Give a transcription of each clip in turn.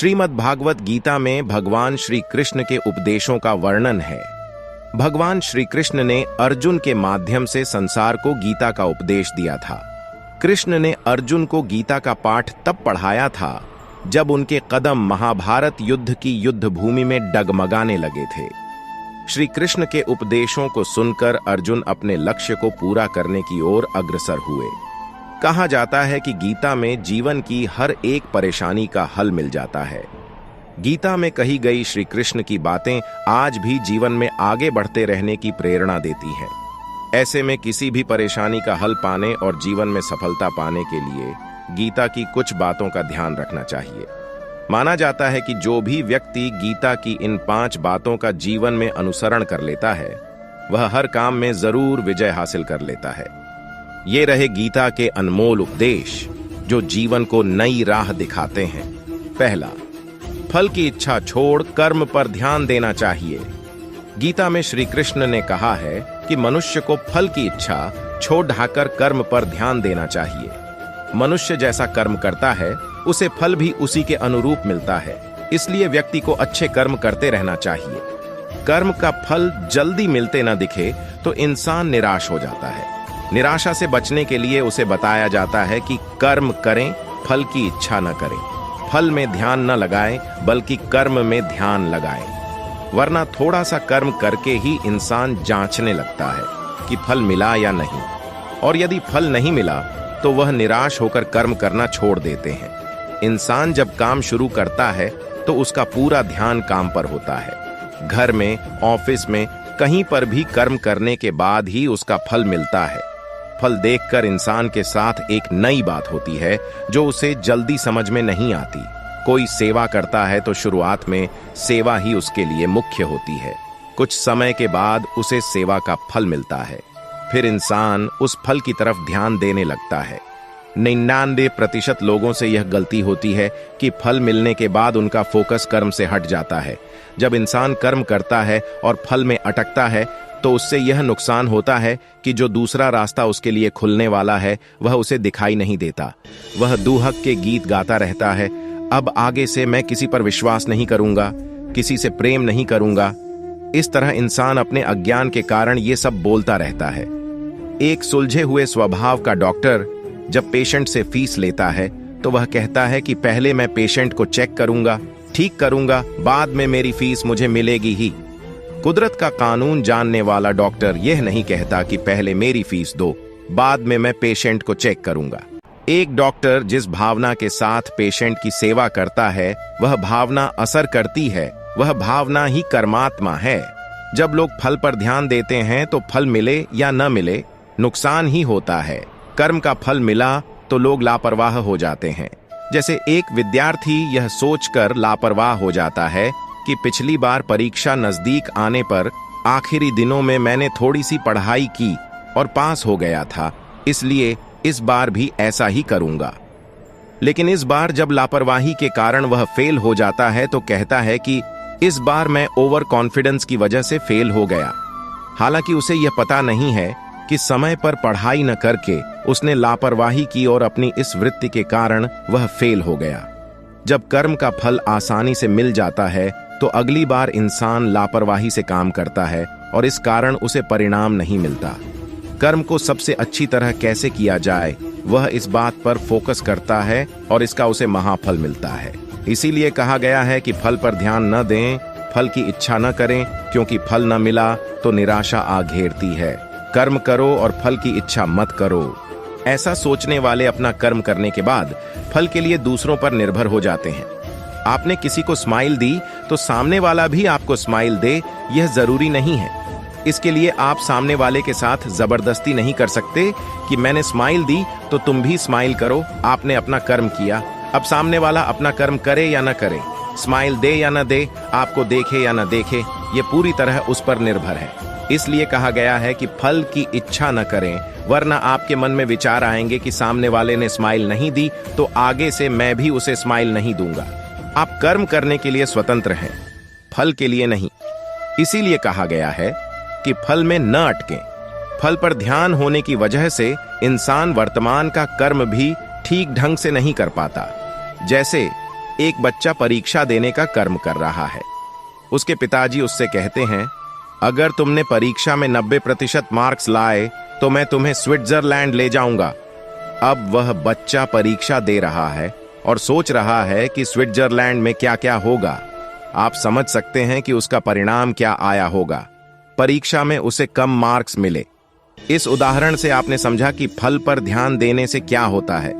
श्रीमद् भागवत गीता में भगवान श्री कृष्ण के उपदेशों का वर्णन है। भगवान श्री कृष्ण ने अर्जुन के माध्यम से संसार को गीता का उपदेश दिया था। कृष्ण ने अर्जुन को गीता का पाठ तब पढ़ाया था जब उनके कदम महाभारत युद्ध की युद्ध भूमि में डगमगाने लगे थे। श्री कृष्ण के उपदेशों को सुनकर अर्जुन अपने लक्ष्य को पूरा करने की ओर अग्रसर हुए। कहा जाता है कि गीता में जीवन की हर एक परेशानी का हल मिल जाता है। गीता में कही गई श्री कृष्ण की बातें आज भी जीवन में आगे बढ़ते रहने की प्रेरणा देती हैं। ऐसे में किसी भी परेशानी का हल पाने और जीवन में सफलता पाने के लिए गीता की कुछ बातों का ध्यान रखना चाहिए। माना जाता है कि जो भी व्यक्ति गीता की इन 5 बातों का जीवन में अनुसरण कर लेता है, वह हर काम में जरूर विजय हासिल कर लेता है। ये रहे गीता के अनमोल उपदेश जो जीवन को नई राह दिखाते हैं। पहला, फल की इच्छा छोड़ कर्म पर ध्यान देना चाहिए। गीता में श्री कृष्ण ने कहा है कि मनुष्य को फल की इच्छा छोड़ ढाकर कर्म पर ध्यान देना चाहिए। मनुष्य जैसा कर्म करता है उसे फल भी उसी के अनुरूप मिलता है, इसलिए व्यक्ति को अच्छे कर्म करते रहना चाहिए। कर्म का फल जल्दी मिलते न दिखे तो इंसान निराश हो जाता है। निराशा से बचने के लिए उसे बताया जाता है कि कर्म करें, फल की इच्छा न करें। फल में ध्यान न लगाएं बल्कि कर्म में ध्यान लगाएं, वरना थोड़ा सा कर्म करके ही इंसान जांचने लगता है कि फल मिला या नहीं, और यदि फल नहीं मिला तो वह निराश होकर कर्म करना छोड़ देते हैं। इंसान जब काम शुरू करता है तो उसका पूरा ध्यान काम पर होता है। घर में, ऑफिस में, कहीं पर भी कर्म करने के बाद ही उसका फल मिलता है। फल देखकर इंसान के साथ एक नई बात होती है जो उसे जल्दी समझ में नहीं आती। कोई सेवा करता है तो शुरुआत में सेवा ही उसके लिए मुख्य होती है। कुछ समय के बाद उसे सेवा का फल मिलता है, फिर इंसान उस फल की तरफ ध्यान देने लगता है। 99% लोगों से यह गलती होती है कि फल मिलने के बाद उनका फोकस कर्म से हट जाता है। जब इंसान कर्म करता है और फल में अटकता है तो उससे यह नुकसान होता है कि जो दूसरा रास्ता उसके लिए खुलने वाला है वह उसे दिखाई नहीं देता। वह दुहक के गीत गाता रहता है, अब आगे से मैं किसी पर विश्वास नहीं करूंगा, किसी से प्रेम नहीं करूंगा। इस तरह इंसान अपने अज्ञान के कारण ये सब बोलता रहता है। एक सुलझे हुए स्वभाव का डॉक्टर जब पेशेंट से फीस लेता है तो वह कहता है कि पहले मैं पेशेंट को चेक करूंगा, ठीक करूंगा, बाद में मेरी फीस मुझे मिलेगी ही। कुदरत का कानून जानने वाला डॉक्टर यह नहीं कहता कि पहले मेरी फीस दो, बाद में मैं पेशेंट को चेक करूंगा। एक डॉक्टर जिस भावना के साथ पेशेंट की सेवा करता है वह भावना असर करती है, वह भावना ही कर्मात्मा है। जब लोग फल पर ध्यान देते हैं तो फल मिले या न मिले नुकसान ही होता है। कर्म का फल मिला तो लोग लापरवाह हो जाते हैं। जैसे एक विद्यार्थी यह सोचकर लापरवाह हो जाता है कि पिछली बार परीक्षा नजदीक आने पर आखिरी दिनों में मैंने थोड़ी सी पढ़ाई की और पास हो गया था, इसलिए इस बार भी ऐसा ही करूंगा। लेकिन इस बार जब लापरवाही के कारण वह फेल हो जाता है तो कहता है कि इस बार मैं ओवर कॉन्फिडेंस की वजह से फेल हो गया। हालांकि उसे यह पता नहीं है कि समय पर पढ़ाई न करके उसने लापरवाही की और अपनी इस वृत्ति के कारण वह फेल हो गया। जब कर्म का फल आसानी से मिल जाता है तो अगली बार इंसान लापरवाही से काम करता है और इस कारण उसे परिणाम नहीं मिलता। कर्म को सबसे अच्छी तरह कैसे किया जाए वह इस बात पर फोकस करता है और इसका उसे महाफल मिलता है। इसीलिए कहा गया है कि फल पर ध्यान न दें, फल की इच्छा न करें, क्योंकि फल न मिला तो निराशा आ घेरती है। कर्म करो और फल की इच्छा मत करो। ऐसा सोचने वाले अपना कर्म करने के बाद फल के लिए दूसरों पर निर्भर हो जाते हैं। आपने किसी को स्माइल दी तो सामने वाला भी आपको स्माइल दे, यह जरूरी नहीं है। इसके लिए आप सामने वाले के साथ जबरदस्ती नहीं कर सकते कि मैंने स्माइल दी तो तुम भी स्माइल करो। आपने अपना कर्म किया, अब सामने वाला अपना कर्म करे या न करे, स्माइल दे या न दे, आपको देखे या न देखे, ये पूरी तरह उस पर निर्भर है। इसलिए कहा गया है कि फल की इच्छा न करें, वरना आपके मन में विचार आएंगे कि सामने वाले ने स्माइल नहीं दी तो आगे से मैं भी उसे स्माइल नहीं दूंगा। आप कर्म करने के लिए स्वतंत्र हैं, फल के लिए नहीं। इसीलिए कहा गया है कि फल में न अटकें। फल पर ध्यान होने की वजह से इंसान वर्तमान का कर्म भी ठीक ढंग से नहीं कर पाता। जैसे एक बच्चा परीक्षा देने का कर्म कर रहा है। उसके पिताजी उससे कहते हैं, अगर तुमने परीक्षा में 90% मार्क्स लाए तो मैं तुम्हें स्विट्जरलैंड ले जाऊंगा। अब वह बच्चा परीक्षा दे रहा है और सोच रहा है कि स्विट्जरलैंड में क्या क्या होगा। आप समझ सकते हैं कि उसका परिणाम क्या आया होगा। परीक्षा में उसे कम मार्क्स मिले। इस उदाहरण से आपने समझा कि फल पर ध्यान देने से क्या होता है।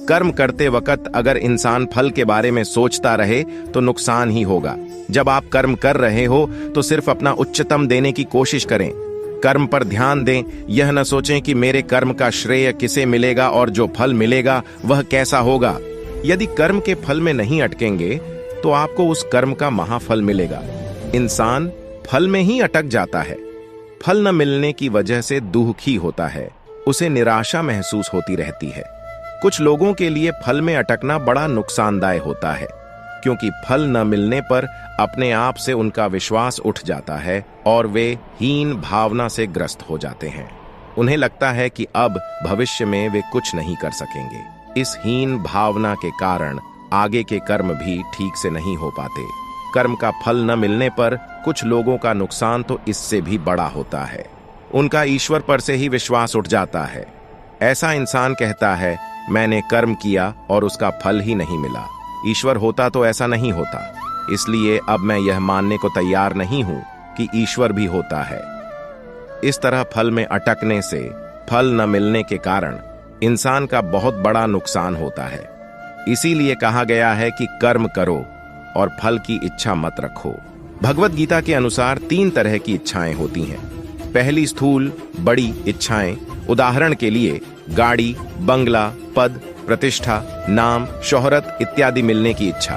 कर्म करते वक्त अगर इंसान फल के बारे में सोचता रहे तो नुकसान ही होगा। जब आप कर्म कर रहे हो तो सिर्फ अपना उच्चतम देने की कोशिश करें। कर्म पर ध्यान दें, यह न सोचें कि मेरे कर्म का श्रेय किसे मिलेगा और जो फल मिलेगा वह कैसा होगा। यदि कर्म के फल में नहीं अटकेंगे तो आपको उस कर्म का महाफल मिलेगा। इंसान फल में ही अटक जाता है। फल न मिलने की वजह से दुखी होता है, उसे निराशा महसूस होती रहती है। कुछ लोगों के लिए फल में अटकना बड़ा नुकसानदायक होता है, क्योंकि फल न मिलने पर अपने आप से उनका विश्वास उठ जाता है और वे हीन भावना से ग्रस्त हो जाते हैं। उन्हें लगता है कि अब भविष्य में वे कुछ नहीं कर सकेंगे। इस हीन भावना के कारण आगे के कर्म भी ठीक से नहीं हो पाते। कर्म का फल न मिलने पर कुछ लोगों का नुकसान तो इससे भी बड़ा होता है। उनका ईश्वर पर से ही विश्वास उठ जाता है। ऐसा इंसान कहता है, मैंने कर्म किया और उसका फल ही नहीं मिला। ईश्वर होता तो ऐसा नहीं होता, इसलिए अब मैं यह मानने को तैयार नहीं हूं कि ईश्वर भी होता है। इस तरह फल में अटकने से, फल न मिलने के कारण इंसान का बहुत बड़ा नुकसान होता है। इसीलिए कहा गया है कि कर्म करो और फल की इच्छा मत रखो। भगवत गीता के अनुसार 3 तरह की इच्छाएं होती हैं। पहली स्थूल बड़ी इच्छाएं, उदाहरण के लिए गाड़ी, बंगला, पद, प्रतिष्ठा, नाम, शोहरत इत्यादि मिलने की इच्छा।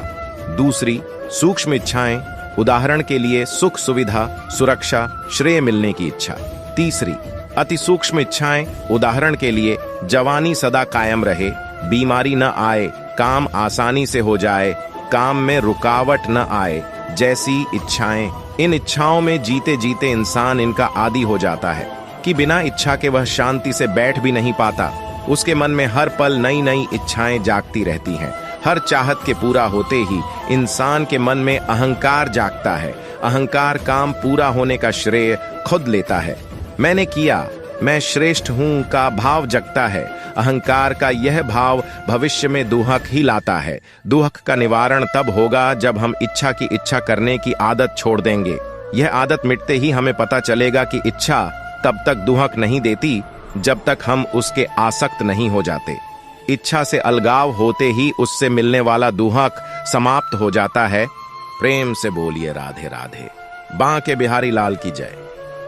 दूसरी सूक्ष्म इच्छाएं, उदाहरण के लिए सुख सुविधा, सुरक्षा, श्रेय मिलने की इच्छा। तीसरी अति सूक्ष्म इच्छाएं, उदाहरण के लिए जवानी सदा कायम रहे, बीमारी न आए, काम आसानी से हो जाए, काम में रुकावट न आए जैसी इच्छाएं। इन इच्छाओं में जीते जीते इंसान इनका आदी हो जाता है कि बिना इच्छा के वह शांति से बैठ भी नहीं पाता। उसके मन में हर पल नई नई इच्छाएं जागती रहती हैं। हर चाहत के पूरा होते ही इंसान के मन में अहंकार जागता है। अहंकार काम पूरा होने का श्रेय खुद लेता है। मैंने किया, मैं श्रेष्ठ हूं का भाव जगता है। अहंकार का यह भाव भविष्य में दुहक ही लाता है। दुहक का निवारण तब होगा जब हम इच्छा की इच्छा करने की आदत छोड़ देंगे। यह आदत मिटते ही हमें पता चलेगा कि इच्छा तब तक दुहक नहीं देती जब तक हम उसके आसक्त नहीं हो जाते। इच्छा से अलगाव होते ही उससे मिलने वाला दुहक समाप्त हो जाता है। प्रेम से बोलिए राधे राधे। बांके बिहारी लाल की जय।